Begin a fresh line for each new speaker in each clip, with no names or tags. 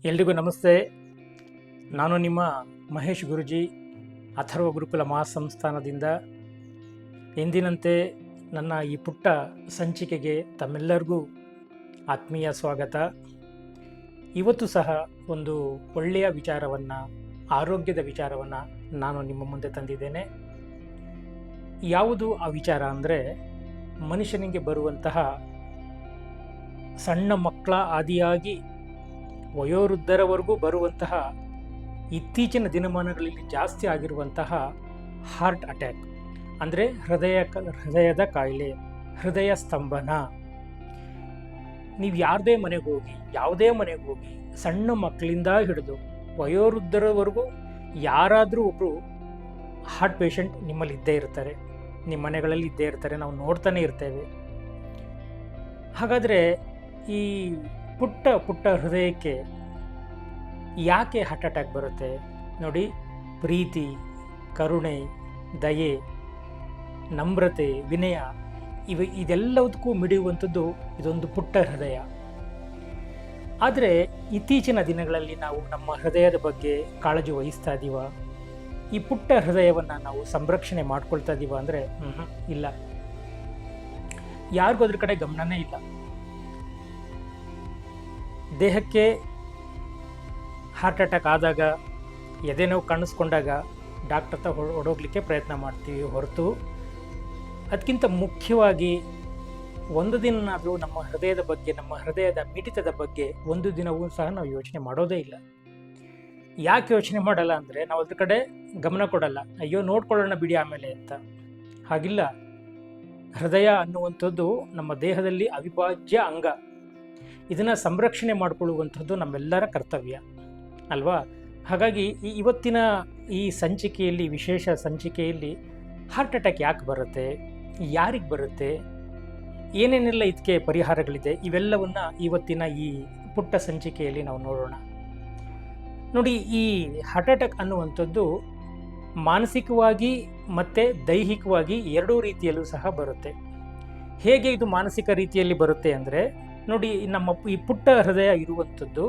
ಎಲ್ರಿಗೂ ನಮಸ್ತೆ. ನಾನು ನಿಮ್ಮ ಮಹೇಶ್ ಗುರುಜಿ, ಅಥರ್ವ ಗುರುಕುಲ ಮಹಾಸಂಸ್ಥಾನದಿಂದ. ಎಂದಿನಂತೆ ನನ್ನ ಈ ಪುಟ್ಟ ಸಂಚಿಕೆಗೆ ತಮ್ಮೆಲ್ಲರಿಗೂ ಆತ್ಮೀಯ ಸ್ವಾಗತ. ಇವತ್ತು ಸಹ ಒಂದು ಒಳ್ಳೆಯ ವಿಚಾರವನ್ನು, ಆರೋಗ್ಯದ ವಿಚಾರವನ್ನು ನಾನು ನಿಮ್ಮ ಮುಂದೆ ತಂದಿದ್ದೇನೆ. ಯಾವುದು ಆ ವಿಚಾರ ಅಂದರೆ, ಮನುಷ್ಯನಿಗೆ ಬರುವಂತಹ ಸಣ್ಣ ಮಕ್ಕಳ ಆದಿಯಾಗಿ ವಯೋವೃದ್ಧರವರೆಗೂ ಬರುವಂತಹ ಇತ್ತೀಚಿನ ದಿನಮಾನಗಳಲ್ಲಿ ಜಾಸ್ತಿ ಆಗಿರುವಂತಹ ಹಾರ್ಟ್ ಅಟ್ಯಾಕ್, ಅಂದರೆ ಹೃದಯದ ಕಾಯಿಲೆ, ಹೃದಯ ಸ್ತಂಭನ. ನೀವು ಯಾವುದೇ ಮನೆಗೆ ಹೋಗಿ ಸಣ್ಣ ಮಕ್ಕಳಿಂದ ಹಿಡಿದು ವಯೋವೃದ್ಧರವರೆಗೂ ಯಾರಾದರೂ ಒಬ್ಬರು ಹಾರ್ಟ್ ಪೇಷಂಟ್ ನಿಮ್ಮಲ್ಲಿ ಇದ್ದೇ ಇರ್ತಾರೆ, ನಿಮ್ಮ ಮನೆಗಳಲ್ಲಿ ಇದ್ದೇ ಇರ್ತಾರೆ, ನಾವು ನೋಡ್ತಾನೆ ಇರ್ತೇವೆ. ಹಾಗಾದರೆ ಈ ಪುಟ್ಟ ಪುಟ್ಟ ಹೃದಯಕ್ಕೆ ಯಾಕೆ ಹಾರ್ಟ್ ಅಟ್ಯಾಕ್ ಬರುತ್ತೆ? ನೋಡಿ, ಪ್ರೀತಿ, ಕರುಣೆ, ದಯೆ, ನಮ್ರತೆ, ವಿನಯ ಇದೆಲ್ಲದಕ್ಕೂ ಮಿಡಿಯುವಂಥದ್ದು ಇದೊಂದು ಪುಟ್ಟ ಹೃದಯ. ಆದರೆ ಇತ್ತೀಚಿನ ದಿನಗಳಲ್ಲಿ ನಾವು ನಮ್ಮ ಹೃದಯದ ಬಗ್ಗೆ ಕಾಳಜಿ ವಹಿಸ್ತಾ ಇದ್ದೀವ? ಈ ಪುಟ್ಟ ಹೃದಯವನ್ನು ನಾವು ಸಂರಕ್ಷಣೆ ಮಾಡ್ಕೊಳ್ತಾ ಇದ್ದೀವ ಅಂದರೆ ಇಲ್ಲ. ಯಾರಿಗೂ ಅದ್ರ ಕಡೆ ಗಮನನೇ ಇಲ್ಲ. ದೇಹಕ್ಕೆ ಹಾರ್ಟ್ ಅಟ್ಯಾಕ್ ಆದಾಗ, ಎದೆ ನೋವು ಕಾಣಿಸ್ಕೊಂಡಾಗ ಡಾಕ್ಟರ್ ಹತ್ರ ಹೊಡೋಗ್ಲಿಕ್ಕೆ ಪ್ರಯತ್ನ ಮಾಡ್ತೀವಿ ಹೊರತು, ಅದಕ್ಕಿಂತ ಮುಖ್ಯವಾಗಿ ಒಂದು ದಿನನಾದರೂ ನಮ್ಮ ಹೃದಯದ ಬಗ್ಗೆ, ನಮ್ಮ ಹೃದಯದ ಮಿಡಿತದ ಬಗ್ಗೆ ಒಂದು ದಿನವೂ ಸಹ ನಾವು ಯೋಚನೆ ಮಾಡೋದೇ ಇಲ್ಲ. ಯಾಕೆ ಯೋಚನೆ ಮಾಡಲ್ಲ ಅಂದರೆ, ನಾವು ಅದ್ರ ಕಡೆ ಗಮನ ಕೊಡಲ್ಲ. ಅಯ್ಯೋ ನೋಡ್ಕೊಳ್ಳೋಣ ಬಿಡಿ ಆಮೇಲೆ ಅಂತ. ಹಾಗಿಲ್ಲ. ಹೃದಯ ಅನ್ನುವಂಥದ್ದು ನಮ್ಮ ದೇಹದಲ್ಲಿ ಅವಿಭಾಜ್ಯ ಅಂಗ. ಇದನ್ನು ಸಂರಕ್ಷಣೆ ಮಾಡಿಕೊಳ್ಳುವಂಥದ್ದು ನಮ್ಮೆಲ್ಲರ ಕರ್ತವ್ಯ ಅಲ್ವಾ? ಹಾಗಾಗಿ ಇವತ್ತಿನ ಈ ಸಂಚಿಕೆಯಲ್ಲಿ, ವಿಶೇಷ ಸಂಚಿಕೆಯಲ್ಲಿ, ಹಾರ್ಟ್ ಅಟ್ಯಾಕ್ ಯಾಕೆ ಬರುತ್ತೆ, ಯಾರಿಗೆ ಬರುತ್ತೆ, ಏನೇನೆಲ್ಲ ಇದಕ್ಕೆ ಪರಿಹಾರಗಳಿದೆ, ಇವೆಲ್ಲವನ್ನು ಇವತ್ತಿನ ಈ ಪುಟ್ಟ ಸಂಚಿಕೆಯಲ್ಲಿ ನಾವು ನೋಡೋಣ. ನೋಡಿ, ಈ ಹಾರ್ಟ್ ಅಟ್ಯಾಕ್ ಅನ್ನುವಂಥದ್ದು ಮಾನಸಿಕವಾಗಿ ಮತ್ತು ದೈಹಿಕವಾಗಿ ಎರಡೂ ರೀತಿಯಲ್ಲೂ ಸಹ ಬರುತ್ತೆ. ಹೇಗೆ ಇದು ಮಾನಸಿಕ ರೀತಿಯಲ್ಲಿ ಬರುತ್ತೆ ಅಂದರೆ, ನೋಡಿ, ನಮ್ಮ ಈ ಪುಟ್ಟ ಹೃದಯ ಇರುವಂಥದ್ದು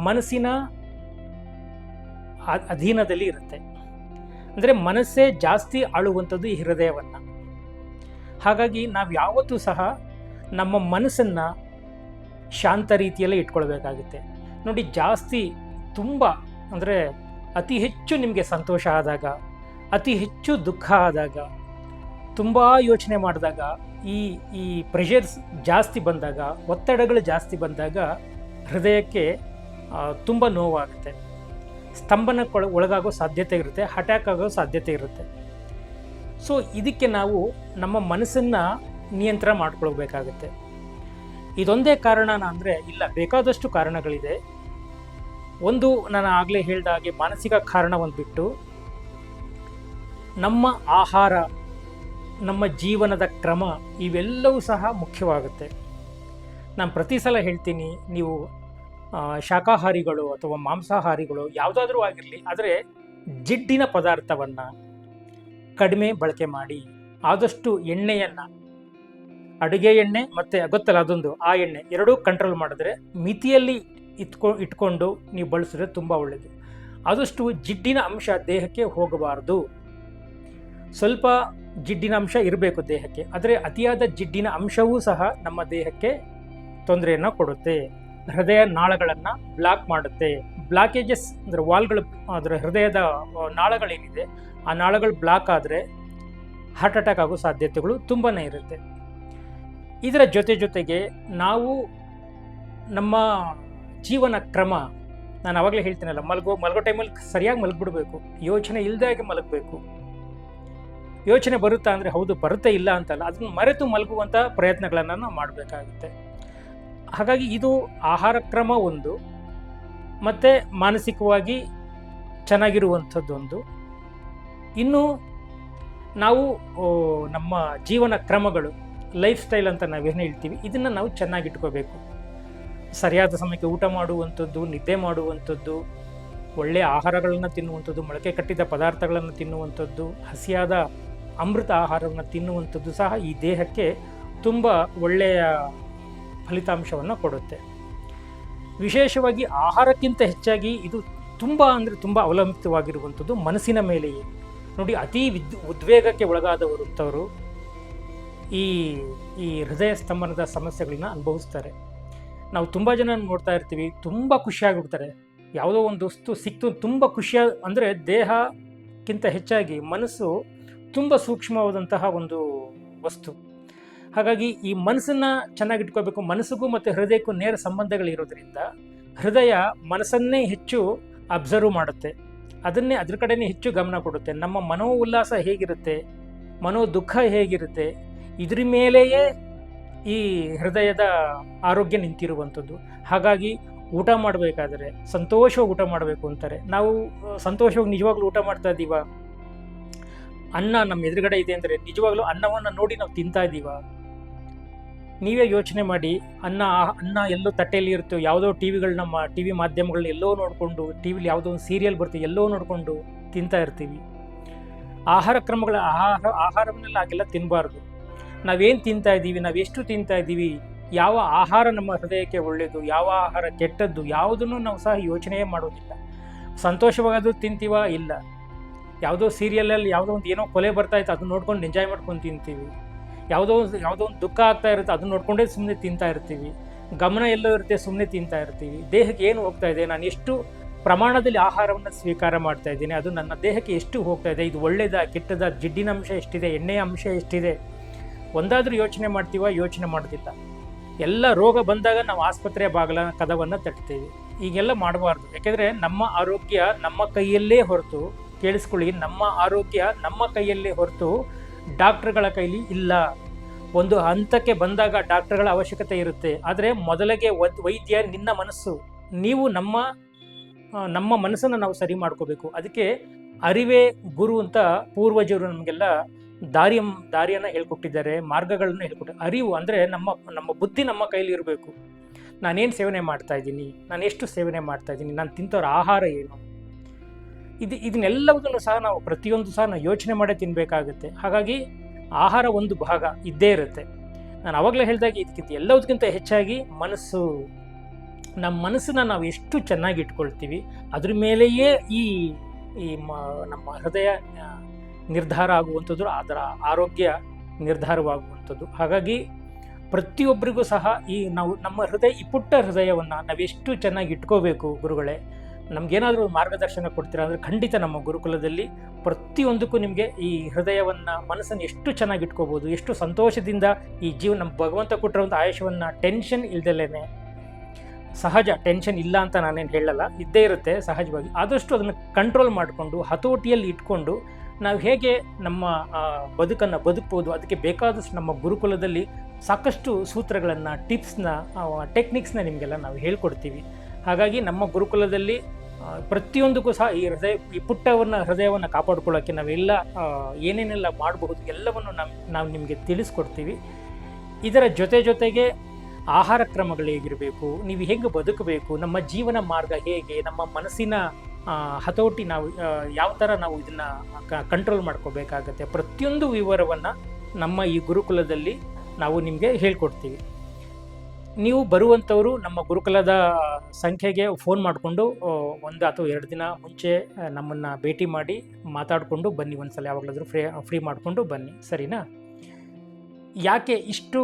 ಮನಸ್ಸಿನ ಅಧೀನದಲ್ಲಿ ಇರುತ್ತೆ. ಅಂದರೆ ಮನಸ್ಸೇ ಜಾಸ್ತಿ ಆಳುವಂಥದ್ದು ಈ ಹೃದಯವನ್ನು. ಹಾಗಾಗಿ ನಾವು ಯಾವತ್ತೂ ಸಹ ನಮ್ಮ ಮನಸ್ಸನ್ನು ಶಾಂತ ರೀತಿಯಲ್ಲೇ ಇಟ್ಕೊಳ್ಬೇಕಾಗುತ್ತೆ. ನೋಡಿ, ಜಾಸ್ತಿ ತುಂಬ ಅಂದರೆ ಅತಿ ಹೆಚ್ಚು ನಿಮಗೆ ಸಂತೋಷ ಆದಾಗ, ಅತಿ ಹೆಚ್ಚು ದುಃಖ ಆದಾಗ, ತುಂಬ ಯೋಚನೆ ಮಾಡಿದಾಗ, ಈ ಪ್ರೆಷರ್ಸ್ ಜಾಸ್ತಿ ಬಂದಾಗ, ಒತ್ತಡಗಳು ಜಾಸ್ತಿ ಬಂದಾಗ ಹೃದಯಕ್ಕೆ ತುಂಬ ನೋವಾಗುತ್ತೆ, ಸ್ತಂಭನಕ್ಕೆ ಒಳಗಾಗೋ ಸಾಧ್ಯತೆ ಇರುತ್ತೆ, ಅಟ್ಯಾಕ್ ಆಗೋ ಸಾಧ್ಯತೆ ಇರುತ್ತೆ. ಸೊ ಇದಕ್ಕೆ ನಾವು ನಮ್ಮ ಮನಸ್ಸನ್ನು ನಿಯಂತ್ರಣ ಮಾಡ್ಕೊಳ್ಬೇಕಾಗತ್ತೆ. ಇದೊಂದೇ ಕಾರಣನ ಅಂದರೆ ಇಲ್ಲ, ಬೇಕಾದಷ್ಟು ಕಾರಣಗಳಿದೆ. ಒಂದು, ನಾನು ಆಗಲೇ ಹೇಳಿದ ಹಾಗೆ ಮಾನಸಿಕ ಕಾರಣ ಒಂದು ಬಿಟ್ಟು, ನಮ್ಮ ಆಹಾರ, ನಮ್ಮ ಜೀವನದ ಕ್ರಮ ಇವೆಲ್ಲವೂ ಸಹ ಮುಖ್ಯವಾಗುತ್ತೆ. ನಾನು ಪ್ರತಿ ಸಲ ಹೇಳ್ತೀನಿ, ನೀವು ಶಾಕಾಹಾರಿಗಳು ಅಥವಾ ಮಾಂಸಾಹಾರಿಗಳು ಯಾವುದಾದ್ರೂ ಆಗಿರಲಿ, ಆದರೆ ಜಿಡ್ಡಿನ ಪದಾರ್ಥವನ್ನು ಕಡಿಮೆ ಬಳಕೆ ಮಾಡಿ. ಆದಷ್ಟು ಎಣ್ಣೆಯನ್ನು, ಅಡುಗೆ ಎಣ್ಣೆ ಮತ್ತು ಗೊತ್ತಲ್ಲ ಅದೊಂದು, ಆ ಎಣ್ಣೆ ಎರಡೂ ಕಂಟ್ರೋಲ್ ಮಾಡಿದ್ರೆ, ಮಿತಿಯಲ್ಲಿ ಇಟ್ಕೊಂಡು ನೀವು ಬಳಸಿದ್ರೆ ತುಂಬ ಒಳ್ಳೆಯದು. ಆದಷ್ಟು ಜಿಡ್ಡಿನ ಅಂಶ ದೇಹಕ್ಕೆ ಹೋಗಬಾರ್ದು. ಸ್ವಲ್ಪ ಜಿಡ್ಡಿನ ಅಂಶ ಇರಬೇಕು ದೇಹಕ್ಕೆ, ಆದರೆ ಅತಿಯಾದ ಜಿಡ್ಡಿನ ಅಂಶವೂ ಸಹ ನಮ್ಮ ದೇಹಕ್ಕೆ ತೊಂದರೆಯನ್ನು ಕೊಡುತ್ತೆ. ಹೃದಯ ನಾಳಗಳನ್ನು ಬ್ಲಾಕ್ ಮಾಡುತ್ತೆ. ಬ್ಲಾಕೇಜಸ್ ಅಂದರೆ ವಾಲ್ಗಳು, ಅದರ ಹೃದಯದ ನಾಳಗಳೇನಿದೆ ಆ ನಾಳಗಳು ಬ್ಲಾಕ್ ಆದರೆ ಹಾರ್ಟ್ ಅಟ್ಯಾಕ್ ಆಗೋ ಸಾಧ್ಯತೆಗಳು ತುಂಬಾ ಇರುತ್ತೆ. ಇದರ ಜೊತೆಗೆ ನಾವು ನಮ್ಮ ಜೀವನ ಕ್ರಮ, ನಾನು ಆವಾಗಲೇ ಹೇಳ್ತೀನಲ್ಲ, ಮಲಗೋ ಟೈಮಲ್ಲಿ ಸರಿಯಾಗಿ ಮಲಗಿಬಿಡ್ಬೇಕು, ಯೋಚನೆ ಇಲ್ಲದಾಗೆ ಮಲಗಬೇಕು. ಯೋಚನೆ ಬರುತ್ತಾ ಅಂದರೆ ಹೌದು ಬರುತ್ತೆ, ಇಲ್ಲ ಅಂತಲ್ಲ, ಅದನ್ನು ಮರೆತು ಮಲಗುವಂಥ ಪ್ರಯತ್ನಗಳನ್ನು ನಾವು ಮಾಡಬೇಕಾಗುತ್ತೆ. ಹಾಗಾಗಿ ಇದು ಆಹಾರ ಕ್ರಮ ಒಂದು, ಮತ್ತು ಮಾನಸಿಕವಾಗಿ ಚೆನ್ನಾಗಿರುವಂಥದ್ದೊಂದು. ಇನ್ನು ನಾವು ನಮ್ಮ ಜೀವನ ಕ್ರಮಗಳು, ಲೈಫ್ ಸ್ಟೈಲ್ ಅಂತ ನಾವೇನು ಹೇಳ್ತೀವಿ, ಇದನ್ನು ನಾವು ಚೆನ್ನಾಗಿಟ್ಕೋಬೇಕು. ಸರಿಯಾದ ಸಮಯಕ್ಕೆ ಊಟ ಮಾಡುವಂಥದ್ದು, ನಿದ್ದೆ ಮಾಡುವಂಥದ್ದು, ಒಳ್ಳೆಯ ಆಹಾರಗಳನ್ನು ತಿನ್ನುವಂಥದ್ದು, ಮೊಳಕೆ ಕಟ್ಟಿದ ಪದಾರ್ಥಗಳನ್ನು ತಿನ್ನುವಂಥದ್ದು, ಹಸಿಯಾದ ಅಮೃತ ಆಹಾರವನ್ನು ತಿನ್ನುವಂಥದ್ದು ಸಹ ಈ ದೇಹಕ್ಕೆ ತುಂಬ ಒಳ್ಳೆಯ ಫಲಿತಾಂಶವನ್ನು ಕೊಡುತ್ತೆ. ವಿಶೇಷವಾಗಿ ಆಹಾರಕ್ಕಿಂತ ಹೆಚ್ಚಾಗಿ ಇದು ತುಂಬ ಅಂದರೆ ತುಂಬ ಅವಲಂಬಿತವಾಗಿರುವಂಥದ್ದು ಮನಸ್ಸಿನ ಮೇಲೆಯೇ. ನೋಡಿ, ಅತಿ ಉದ್ವೇಗಕ್ಕೆ ಒಳಗಾದವರು ಈ ಈ ಹೃದಯ ಸ್ತಂಭನದ ಸಮಸ್ಯೆಗಳನ್ನ ಅನುಭವಿಸ್ತಾರೆ. ನಾವು ತುಂಬ ಜನ ನೋಡ್ತಾ ಇರ್ತೀವಿ, ತುಂಬ ಖುಷಿಯಾಗಿಬಿಡ್ತಾರೆ. ಯಾವುದೋ ಒಂದು ವಸ್ತು ಸಿಕ್ತು, ತುಂಬ ಅಂದರೆ ದೇಹಕ್ಕಿಂತ ಹೆಚ್ಚಾಗಿ ಮನಸ್ಸು ತುಂಬ ಸೂಕ್ಷ್ಮವಾದಂತಹ ಒಂದು ವಸ್ತು. ಹಾಗಾಗಿ ಈ ಮನಸ್ಸನ್ನು ಚೆನ್ನಾಗಿಟ್ಕೋಬೇಕು. ಮನಸ್ಸಿಗೂ ಮತ್ತು ಹೃದಯಕ್ಕೂ ನೇರ ಸಂಬಂಧಗಳಿರೋದ್ರಿಂದ ಹೃದಯ ಮನಸ್ಸನ್ನೇ ಹೆಚ್ಚು ಅಬ್ಸರ್ವ್ ಮಾಡುತ್ತೆ, ಅದ್ರ ಕಡೆನೇ ಹೆಚ್ಚು ಗಮನ ಕೊಡುತ್ತೆ. ನಮ್ಮ ಮನೋ ಉಲ್ಲಾಸ ಹೇಗಿರುತ್ತೆ, ಮನೋ ದುಃಖ ಹೇಗಿರುತ್ತೆ, ಇದ್ರ ಮೇಲೆಯೇ ಈ ಹೃದಯದ ಆರೋಗ್ಯ ನಿಂತಿರುವಂಥದ್ದು. ಹಾಗಾಗಿ ಊಟ ಮಾಡಬೇಕಾದ್ರೆ ಸಂತೋಷವಾಗಿ ಊಟ ಮಾಡಬೇಕು ಅಂತಾರೆ. ನಾವು ಸಂತೋಷವಾಗಿ ನಿಜವಾಗ್ಲೂ ಊಟ ಮಾಡ್ತಾ ಇದ್ದೀವ? ಅನ್ನ ನಮ್ಮ ಎದುರುಗಡೆ ಇದೆ ಅಂದರೆ ನಿಜವಾಗ್ಲೂ ಅನ್ನವನ್ನು ನೋಡಿ ನಾವು ತಿಂತಾ ಇದ್ದೀವ? ನೀವೇ ಯೋಚನೆ ಮಾಡಿ. ಅನ್ನ ಎಲ್ಲೋ ತಟ್ಟೆಯಲ್ಲಿ ಇರ್ತೇವೆ, ಯಾವುದೋ ನಮ್ಮ ಟಿ ವಿ ಮಾಧ್ಯಮಗಳನ್ನ ಎಲ್ಲೋ ನೋಡಿಕೊಂಡು, ಟಿ ವಿಲಿ ಯಾವುದೋ ಒಂದು ಸೀರಿಯಲ್ ಬರ್ತೀವಿ ಎಲ್ಲೋ ನೋಡಿಕೊಂಡು ತಿಂತಾ ಇರ್ತೀವಿ. ಆಹಾರವನ್ನೆಲ್ಲ ಹಾಗೆಲ್ಲ ತಿನ್ನಬಾರ್ದು. ನಾವೇನು ತಿಂತಾ ಇದ್ದೀವಿ, ನಾವೆಷ್ಟು ತಿಂತಾ ಇದ್ದೀವಿ, ಯಾವ ಆಹಾರ ನಮ್ಮ ಹೃದಯಕ್ಕೆ ಒಳ್ಳೆಯದು, ಯಾವ ಆಹಾರ ಕೆಟ್ಟದ್ದು, ಯಾವುದನ್ನು ನಾವು ಸಹ ಯೋಚನೆಯೇ ಮಾಡೋದಿಲ್ಲ. ಸಂತೋಷವಾಗಾದರೂ ತಿಂತೀವ? ಇಲ್ಲ. ಯಾವುದೋ ಸೀರಿಯಲಲ್ಲಿ ಯಾವುದೋ ಒಂದು ಏನೋ ಕೊಲೆ ಬರ್ತಾ ಇತ್ತು, ಅದನ್ನ ನೋಡ್ಕೊಂಡು ಎಂಜಾಯ್ ಮಾಡ್ಕೊಂಡು ತಿಂತೀವಿ. ಯಾವುದೋ ಒಂದು ದುಃಖ ಆಗ್ತಾ ಇರುತ್ತೆ, ಅದನ್ನ ನೋಡ್ಕೊಂಡೇ ಸುಮ್ಮನೆ ತಿಂತಾ ಇರ್ತೀವಿ. ಗಮನ ಎಲ್ಲೋ ಇರುತ್ತೆ, ಸುಮ್ಮನೆ ತಿಂತಾ ಇರ್ತೀವಿ. ದೇಹಕ್ಕೆ ಏನು ಹೋಗ್ತಾ ಇದೆ, ನಾನು ಎಷ್ಟು ಪ್ರಮಾಣದಲ್ಲಿ ಆಹಾರವನ್ನು ಸ್ವೀಕಾರ ಮಾಡ್ತಾ ಇದ್ದೀನಿ, ಅದು ನನ್ನ ದೇಹಕ್ಕೆ ಎಷ್ಟು ಹೋಗ್ತಾ ಇದೆ, ಇದು ಒಳ್ಳೆಯದ ಕೆಟ್ಟದ, ಜಿಡ್ಡಿನ ಅಂಶ ಎಷ್ಟಿದೆ, ಎಣ್ಣೆಯ ಅಂಶ ಎಷ್ಟಿದೆ, ಒಂದಾದರೂ ಯೋಚನೆ ಮಾಡ್ತೀವ? ಯೋಚನೆ ಮಾಡೋದಿಲ್ಲ. ಎಲ್ಲ ರೋಗ ಬಂದಾಗ ನಾವು ಆಸ್ಪತ್ರೆಯ ಕದವನ್ನು ತಟ್ತೀವಿ. ಈಗೆಲ್ಲ ಮಾಡಬಾರ್ದು. ಯಾಕೆಂದರೆ ನಮ್ಮ ಆರೋಗ್ಯ ನಮ್ಮ ಕೈಯಲ್ಲೇ ಹೊರತು, ಕೇಳಿಸ್ಕೊಳ್ಳಿ, ನಮ್ಮ ಆರೋಗ್ಯ ನಮ್ಮ ಕೈಯಲ್ಲೇ ಹೊರತು ಡಾಕ್ಟ್ರುಗಳ ಕೈಲಿ ಇಲ್ಲ. ಒಂದು ಹಂತಕ್ಕೆ ಬಂದಾಗ ಡಾಕ್ಟ್ರುಗಳ ಅವಶ್ಯಕತೆ ಇರುತ್ತೆ. ಆದರೆ ಮೊದಲಿಗೆ ವೈದ್ಯ ನಿನ್ನ ಮನಸ್ಸು. ನೀವು ನಮ್ಮ ಮನಸ್ಸನ್ನು ನಾವು ಸರಿ ಮಾಡ್ಕೋಬೇಕು. ಅದಕ್ಕೆ ಅರಿವೇ ಗುರು ಅಂತ ಪೂರ್ವಜರು ನಮಗೆಲ್ಲ ದಾರಿಯನ್ನು ಹೇಳ್ಕೊಟ್ಟಿದ್ದಾರೆ, ಮಾರ್ಗಗಳನ್ನು ಹೇಳ್ಕೊಟ್ಟಿದ್ದಾರೆ. ಅರಿವು ಅಂದರೆ ನಮ್ಮ ಬುದ್ಧಿ ನಮ್ಮ ಕೈಲಿ ಇರಬೇಕು. ನಾನೇನು ಸೇವನೆ ಮಾಡ್ತಾ ಇದ್ದೀನಿ, ನಾನು ಎಷ್ಟು ಸೇವನೆ ಮಾಡ್ತಾ ಇದ್ದೀನಿ, ನಾನು ತಿಂತವ್ರ ಆಹಾರ ಏನು, ಇದನ್ನೆಲ್ಲವುದನ್ನು ಸಹ ನಾವು ಪ್ರತಿಯೊಂದು ಸಹ ನಾವು ಯೋಚನೆ ಮಾಡೇ ತಿನ್ನಬೇಕಾಗುತ್ತೆ. ಹಾಗಾಗಿ ಆಹಾರ ಒಂದು ಭಾಗ ಇದ್ದೇ ಇರುತ್ತೆ. ನಾನು ಆವಾಗಲೇ ಹೇಳಿದಾಗ ಇದಕ್ಕಿಂತ ಎಲ್ಲದಕ್ಕಿಂತ ಹೆಚ್ಚಾಗಿ ಮನಸ್ಸು, ನಮ್ಮ ಮನಸ್ಸನ್ನು ನಾವು ಎಷ್ಟು ಚೆನ್ನಾಗಿ ಇಟ್ಕೊಳ್ತೀವಿ ಅದ್ರ ಮೇಲೆಯೇ ನಮ್ಮ ಹೃದಯ ನಿರ್ಧಾರ ಆಗುವಂಥದ್ದು, ಅದರ ಆರೋಗ್ಯ ನಿರ್ಧಾರವಾಗುವಂಥದ್ದು. ಹಾಗಾಗಿ ಪ್ರತಿಯೊಬ್ಬರಿಗೂ ಸಹ ನಮ್ಮ ಈ ಪುಟ್ಟ ಹೃದಯವನ್ನು ನಾವೆಷ್ಟು ಚೆನ್ನಾಗಿ ಇಟ್ಕೋಬೇಕು. ಗುರುಗಳೇ, ನಮಗೇನಾದರೂ ಮಾರ್ಗದರ್ಶನ ಕೊಡ್ತೀರಾ ಅಂದರೆ ಖಂಡಿತ ನಮ್ಮ ಗುರುಕುಲದಲ್ಲಿ ಪ್ರತಿಯೊಂದಕ್ಕೂ ನಿಮಗೆ ಈ ಹೃದಯವನ್ನು, ಮನಸ್ಸನ್ನು ಎಷ್ಟು ಚೆನ್ನಾಗಿ ಇಟ್ಕೋಬೋದು, ಎಷ್ಟು ಸಂತೋಷದಿಂದ ಈ ನಮ್ಮ ಭಗವಂತ ಕೊಟ್ಟಿರುವಂಥ ಆಯುಷ್ಯವನ್ನು ಟೆನ್ಷನ್ ಇಲ್ದಲೇ, ಸಹಜ ಟೆನ್ಷನ್ ಇಲ್ಲ ಅಂತ ನಾನೇನು ಹೇಳಲ್ಲ, ಇದ್ದೇ ಇರುತ್ತೆ ಸಹಜವಾಗಿ. ಆದಷ್ಟು ಅದನ್ನು ಕಂಟ್ರೋಲ್ ಮಾಡಿಕೊಂಡು ಹತೋಟಿಯಲ್ಲಿ ಇಟ್ಕೊಂಡು ನಾವು ಹೇಗೆ ನಮ್ಮ ಬದುಕನ್ನು ಬದುಕ್ಬೋದು, ಅದಕ್ಕೆ ಬೇಕಾದಷ್ಟು ನಮ್ಮ ಗುರುಕುಲದಲ್ಲಿ ಸಾಕಷ್ಟು ಸೂತ್ರಗಳನ್ನು, ಟಿಪ್ಸ್ನ, ಟೆಕ್ನಿಕ್ಸ್ನ ನಿಮಗೆಲ್ಲ ನಾವು ಹೇಳ್ಕೊಡ್ತೀವಿ. ಹಾಗಾಗಿ ನಮ್ಮ ಗುರುಕುಲದಲ್ಲಿ ಪ್ರತಿಯೊಂದಕ್ಕೂ ಸಹ ಈ ಹೃದಯವನ್ನು ಕಾಪಾಡ್ಕೊಳ್ಳೋಕ್ಕೆ ನಾವೆಲ್ಲ ಏನೇನೆಲ್ಲ ಮಾಡಬಹುದು ಎಲ್ಲವನ್ನು ನಾವು ನಿಮಗೆ ತಿಳಿಸ್ಕೊಡ್ತೀವಿ. ಇದರ ಜೊತೆಗೆ ಆಹಾರ ಕ್ರಮಗಳು ಹೇಗಿರಬೇಕು, ನೀವು ಹೇಗೆ ಬದುಕಬೇಕು, ನಮ್ಮ ಜೀವನ ಮಾರ್ಗ ಹೇಗೆ, ನಮ್ಮ ಮನಸ್ಸಿನ ಹತೋಟಿ ನಾವು ಯಾವ ಥರ ನಾವು ಇದನ್ನು ಕಂಟ್ರೋಲ್ ಮಾಡ್ಕೋಬೇಕಾಗತ್ತೆ, ಪ್ರತಿಯೊಂದು ವಿವರವನ್ನು ನಮ್ಮ ಈ ಗುರುಕುಲದಲ್ಲಿ ನಾವು ನಿಮಗೆ ಹೇಳ್ಕೊಡ್ತೀವಿ. ನೀವು ಬರುವಂಥವರು ನಮ್ಮ ಗುರುಕುಲದ ಸಂಖ್ಯೆಗೆ ಫೋನ್ ಮಾಡಿಕೊಂಡು 1 ಅಥವಾ 2 ದಿನ ಮುಂಚೆ ನಮ್ಮನ್ನು ಭೇಟಿ ಮಾಡಿ ಮಾತಾಡಿಕೊಂಡು ಬನ್ನಿ. ಒಂದ್ಸಲ ಯಾವಾಗಲಾದರೂ ಫ್ರೀ ಮಾಡಿಕೊಂಡು ಬನ್ನಿ, ಸರಿನಾ? ಯಾಕೆ ಇಷ್ಟು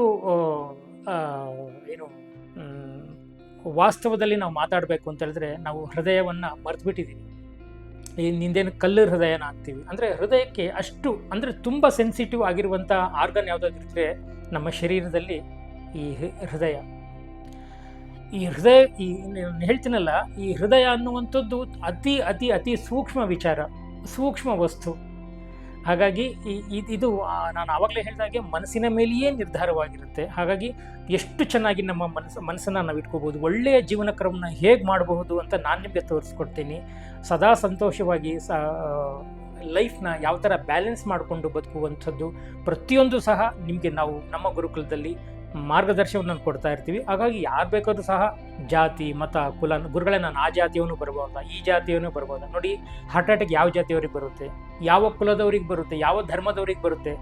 ವಾಸ್ತವದಲ್ಲಿ ನಾವು ಮಾತಾಡಬೇಕು ಅಂತ ಹೇಳಿದ್ರೆ, ನಾವು ಹೃದಯವನ್ನು ಮರೆತುಬಿಟ್ಟಿದ್ದೀವಿ. ನಿಂದೇನು ಕಲ್ಲು ಹೃದಯನ ಆಗ್ತೀವಿ ಅಂದರೆ, ಹೃದಯಕ್ಕೆ ಅಷ್ಟು ಅಂದರೆ ತುಂಬ ಸೆನ್ಸಿಟಿವ್ ಆಗಿರುವಂಥ ಆರ್ಗನ್ ಯಾವುದಾಗಿರ್ತದೆ ನಮ್ಮ ಶರೀರದಲ್ಲಿ ಈ ಹೃದಯ. ಈ ಹೇಳ್ತೀನಲ್ಲ, ಈ ಹೃದಯ ಅನ್ನುವಂಥದ್ದು ಅತಿ ಅತಿ ಅತಿ ಸೂಕ್ಷ್ಮ ವಿಚಾರ, ಸೂಕ್ಷ್ಮ ವಸ್ತು. ಹಾಗಾಗಿ ಇದು ನಾನು ಆವಾಗಲೇ ಹೇಳಿದಾಗೆ ಮನಸ್ಸಿನ ಮೇಲೆಯೇ ನಿರ್ಧಾರವಾಗಿರುತ್ತೆ. ಹಾಗಾಗಿ ಎಷ್ಟು ಚೆನ್ನಾಗಿ ನಮ್ಮ ಮನಸ್ಸನ್ನು ನಾವು ಇಟ್ಕೋಬೋದು, ಒಳ್ಳೆಯ ಜೀವನ ಕ್ರಮನ ಹೇಗೆ ಮಾಡಬಹುದು ಅಂತ ನಾನು ನಿಮಗೆ ತೋರಿಸ್ಕೊಡ್ತೀನಿ. ಸದಾ ಸಂತೋಷವಾಗಿ ಲೈಫ್ನ ಯಾವ ಥರ ಬ್ಯಾಲೆನ್ಸ್ ಮಾಡಿಕೊಂಡು ಬದುಕುವಂಥದ್ದು ಪ್ರತಿಯೊಂದು ಸಹ ನಿಮಗೆ ನಾವು ನಮ್ಮ ಗುರುಕುಲದಲ್ಲಿ ಮಾರ್ಗದರ್ಶನವನ್ನು ಕೊಡ್ತಾ ಇರ್ತೀವಿ. ಹಾಗಾಗಿ ಯಾರು ಬೇಕಾದ್ರೂ ಸಹ ಜಾತಿ, ಮತ, ಕುಲ, ಗುರುಗಳೇ ನಾನು ಆ ಜಾತಿಯವನು ಬರ್ಬೋದಾ, ಈ ಜಾತಿಯವನು ಬರ್ಬೋದಾ? ನೋಡಿ, ಹಾರ್ಟ್ ಅಟ್ಯಾಕ್ ಯಾವ ಜಾತಿಯವ್ರಿಗೆ ಬರುತ್ತೆ, ಯಾವ ಕುಲದವ್ರಿಗೆ ಬರುತ್ತೆ, ಯಾವ ಧರ್ಮದವ್ರಿಗೆ ಬರುತ್ತೆ?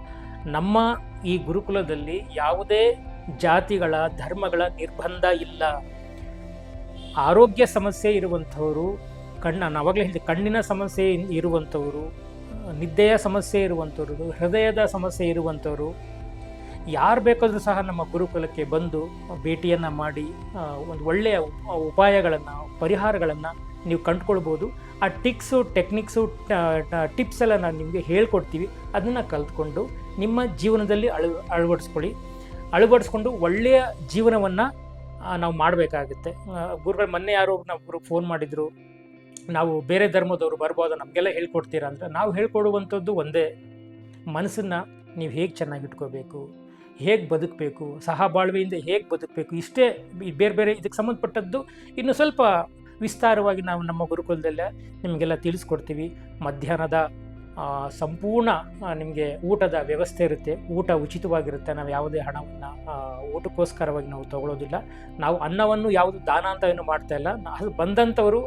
ನಮ್ಮ ಈ ಗುರುಕುಲದಲ್ಲಿ ಯಾವುದೇ ಜಾತಿಗಳ, ಧರ್ಮಗಳ ನಿರ್ಬಂಧ ಇಲ್ಲ. ಆರೋಗ್ಯ ಸಮಸ್ಯೆ ಇರುವಂಥವರು, ನಾನು ಆವಾಗಲೇ ಹೇಳಿದೆ, ಕಣ್ಣಿನ ಸಮಸ್ಯೆ ಇರುವಂಥವರು, ನಿದ್ದೆಯ ಸಮಸ್ಯೆ ಇರುವಂಥವ್ರು, ಹೃದಯದ ಸಮಸ್ಯೆ ಇರುವಂಥವರು, ಯಾರು ಬೇಕಾದರೂ ಸಹ ನಮ್ಮ ಗುರುಕುಲಕ್ಕೆ ಬಂದು ಭೇಟಿಯನ್ನು ಮಾಡಿ ಒಂದು ಒಳ್ಳೆಯ ಉಪಾಯಗಳನ್ನು, ಪರಿಹಾರಗಳನ್ನು ನೀವು ಕಂಡುಕೊಳ್ಬೋದು. ಆ ಟೆಕ್ನಿಕ್ಸು ಟಿಪ್ಸ್ ಎಲ್ಲ ನಾನು ನಿಮಗೆ ಹೇಳ್ಕೊಡ್ತೀವಿ. ಅದನ್ನು ಕಲ್ತ್ಕೊಂಡು ನಿಮ್ಮ ಜೀವನದಲ್ಲಿ ಅಳವಡಿಸ್ಕೊಂಡು ಒಳ್ಳೆಯ ಜೀವನವನ್ನು ನಾವು ಮಾಡಬೇಕಾಗುತ್ತೆ. ಗುರುಗಳು ಮೊನ್ನೆ ಯಾರೋ ನಾವು ಫೋನ್ ಮಾಡಿದರು, ನಾವು ಬೇರೆ ಧರ್ಮದವರು ಬರ್ಬೋದು, ನಮಗೆಲ್ಲ ಹೇಳ್ಕೊಡ್ತೀರಾ ಅಂದರೆ, ನಾವು ಹೇಳ್ಕೊಡುವಂಥದ್ದು ಒಂದೇ, ಮನಸ್ಸನ್ನು ನೀವು ಹೇಗೆ ಚೆನ್ನಾಗಿಟ್ಕೋಬೇಕು, ಹೇಗೆ ಬದುಕಬೇಕು, ಸಹಬಾಳ್ವೆಯಿಂದ ಹೇಗೆ ಬದುಕಬೇಕು, ಇಷ್ಟೇ. ಬೇರೆ ಬೇರೆ ಇದಕ್ಕೆ ಸಂಬಂಧಪಟ್ಟದ್ದು ಇನ್ನು ಸ್ವಲ್ಪ ವಿಸ್ತಾರವಾಗಿ ನಾವು ನಮ್ಮ ಗುರುಕುಲದಲ್ಲೇ ನಿಮಗೆಲ್ಲ ತಿಳಿಸ್ಕೊಡ್ತೀವಿ. ಮಧ್ಯಾಹ್ನದ ಸಂಪೂರ್ಣ ನಿಮಗೆ ಊಟದ ವ್ಯವಸ್ಥೆ ಇರುತ್ತೆ. ಊಟ ಉಚಿತವಾಗಿರುತ್ತೆ. ನಾವು ಯಾವುದೇ ಹಣವನ್ನು ಊಟಕ್ಕೋಸ್ಕರವಾಗಿ ನಾವು ತಗೊಳ್ಳೋದಿಲ್ಲ. ನಾವು ಅನ್ನವನ್ನು ಯಾವುದು ದಾನ ಅಂತ ಏನು ಮಾಡ್ತಾ ಇಲ್ಲ. ಅದು ಬಂದಂಥವರು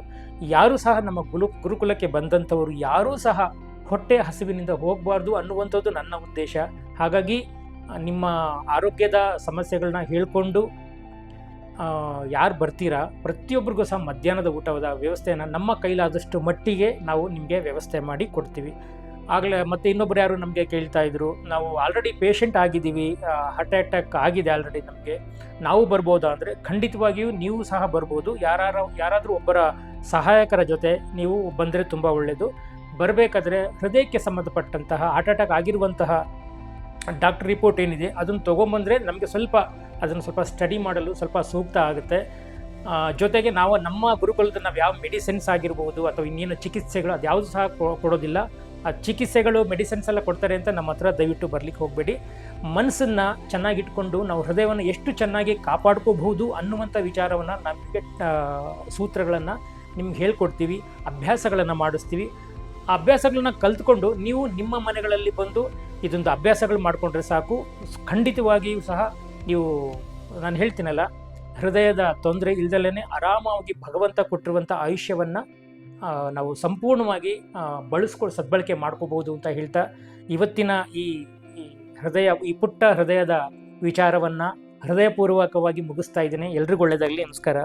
ಯಾರೂ ಸಹ, ನಮ್ಮ ಗುರುಕುಲಕ್ಕೆ ಬಂದಂಥವರು ಯಾರೂ ಸಹ ಹೊಟ್ಟೆ ಹಸಿವಿನಿಂದ ಹೋಗಬಾರ್ದು ಅನ್ನುವಂಥದ್ದು ನನ್ನ ಉದ್ದೇಶ. ಹಾಗಾಗಿ ನಿಮ್ಮ ಆರೋಗ್ಯದ ಸಮಸ್ಯೆಗಳನ್ನ ಹೇಳಿಕೊಂಡು ಯಾರು ಬರ್ತೀರಾ ಪ್ರತಿಯೊಬ್ಬರಿಗೂ ಸಹ ಮಧ್ಯಾಹ್ನದ ಊಟದ ವ್ಯವಸ್ಥೆಯನ್ನು ನಮ್ಮ ಕೈಲಾದಷ್ಟು ಮಟ್ಟಿಗೆ ನಾವು ನಿಮಗೆ ವ್ಯವಸ್ಥೆ ಮಾಡಿ ಕೊಡ್ತೀವಿ. ಆಗಲೇ ಮತ್ತೆ ಇನ್ನೊಬ್ರು ಯಾರು ನಮಗೆ ಕೇಳ್ತಾ ಇದ್ರು, ನಾವು ಆಲ್ರೆಡಿ ಪೇಷಂಟ್ ಆಗಿದ್ದೀವಿ, ಹಾರ್ಟ್ ಅಟ್ಯಾಕ್ ಆಗಿದೆ ಆಲ್ರೆಡಿ, ನಮಗೆ ನಾವು ಬರ್ಬೋದಾ ಅಂದರೆ, ಖಂಡಿತವಾಗಿಯೂ ನೀವು ಸಹ ಬರ್ಬೋದು. ಯಾರಾದರೂ ಒಬ್ಬರ ಸಹಾಯಕರ ಜೊತೆ ನೀವು ಬಂದರೆ ತುಂಬ ಒಳ್ಳೆಯದು. ಬರಬೇಕಾದ್ರೆ ಹೃದಯಕ್ಕೆ ಸಂಬಂಧಪಟ್ಟಂತಹ ಹಾರ್ಟ್ ಅಟ್ಯಾಕ್ ಆಗಿರುವಂತಹ ಡಾಕ್ಟರ್ ರಿಪೋರ್ಟ್ ಏನಿದೆ ಅದನ್ನು ತೊಗೊಂಬಂದರೆ ನಮಗೆ ಅದನ್ನು ಸ್ವಲ್ಪ ಸ್ಟಡಿ ಮಾಡಲು ಸ್ವಲ್ಪ ಸೂಕ್ತ ಆಗುತ್ತೆ. ಜೊತೆಗೆ ನಾವು ನಮ್ಮ ಗುರುಕುಲದಲ್ಲಿ ನಾವು ಯಾವ ಮೆಡಿಸಿನ್ಸ್ ಆಗಿರ್ಬೋದು ಅಥವಾ ಇನ್ನೇನು ಚಿಕಿತ್ಸೆಗಳು ಅದು ಯಾವುದು ಸಹ ಕೊಡೋದಿಲ್ಲ. ಆ ಚಿಕಿತ್ಸೆಗಳು ಮೆಡಿಸಿನ್ಸ್ ಎಲ್ಲ ಕೊಡ್ತಾರೆ ಅಂತ ನಮ್ಮ ಹತ್ರ ದಯವಿಟ್ಟು ಬರಲಿಕ್ಕೆ ಹೋಗಬೇಡಿ. ಮನಸ್ಸನ್ನು ಚೆನ್ನಾಗಿಟ್ಕೊಂಡು ನಾವು ಹೃದಯವನ್ನು ಎಷ್ಟು ಚೆನ್ನಾಗಿ ಕಾಪಾಡ್ಕೋಬಹುದು ಅನ್ನುವಂಥ ವಿಚಾರವನ್ನು ನಮಗೆ ಸೂತ್ರಗಳನ್ನು ನಿಮ್ಗೆ ಹೇಳ್ಕೊಡ್ತೀವಿ, ಅಭ್ಯಾಸಗಳನ್ನು ಮಾಡಿಸ್ತೀವಿ. ಆ ಅಭ್ಯಾಸಗಳನ್ನ ಕಲ್ತ್ಕೊಂಡು ನೀವು ನಿಮ್ಮ ಮನೆಗಳಲ್ಲಿ ಬಂದು ಇದೊಂದು ಅಭ್ಯಾಸಗಳು ಮಾಡಿಕೊಂಡ್ರೆ ಸಾಕು. ಖಂಡಿತವಾಗಿಯೂ ಸಹ ನೀವು, ನಾನು ಹೇಳ್ತೀನಲ್ಲ, ಹೃದಯದ ತೊಂದರೆ ಇಲ್ದಲೇ ಆರಾಮವಾಗಿ ಭಗವಂತ ಕೊಟ್ಟಿರುವಂಥ ಆಯುಷ್ಯವನ್ನು ನಾವು ಸಂಪೂರ್ಣವಾಗಿ ಸದ್ಬಳಕೆ ಮಾಡ್ಕೋಬೋದು ಅಂತ ಹೇಳ್ತಾ ಇವತ್ತಿನ ಈ ಪುಟ್ಟ ಹೃದಯದ ವಿಚಾರವನ್ನು ಹೃದಯಪೂರ್ವಕವಾಗಿ ಮುಗಿಸ್ತಾ ಇದ್ದೀನಿ. ಎಲ್ರಿಗೂ ಒಳ್ಳೆಯದಾಗಲಿ. ನಮಸ್ಕಾರ.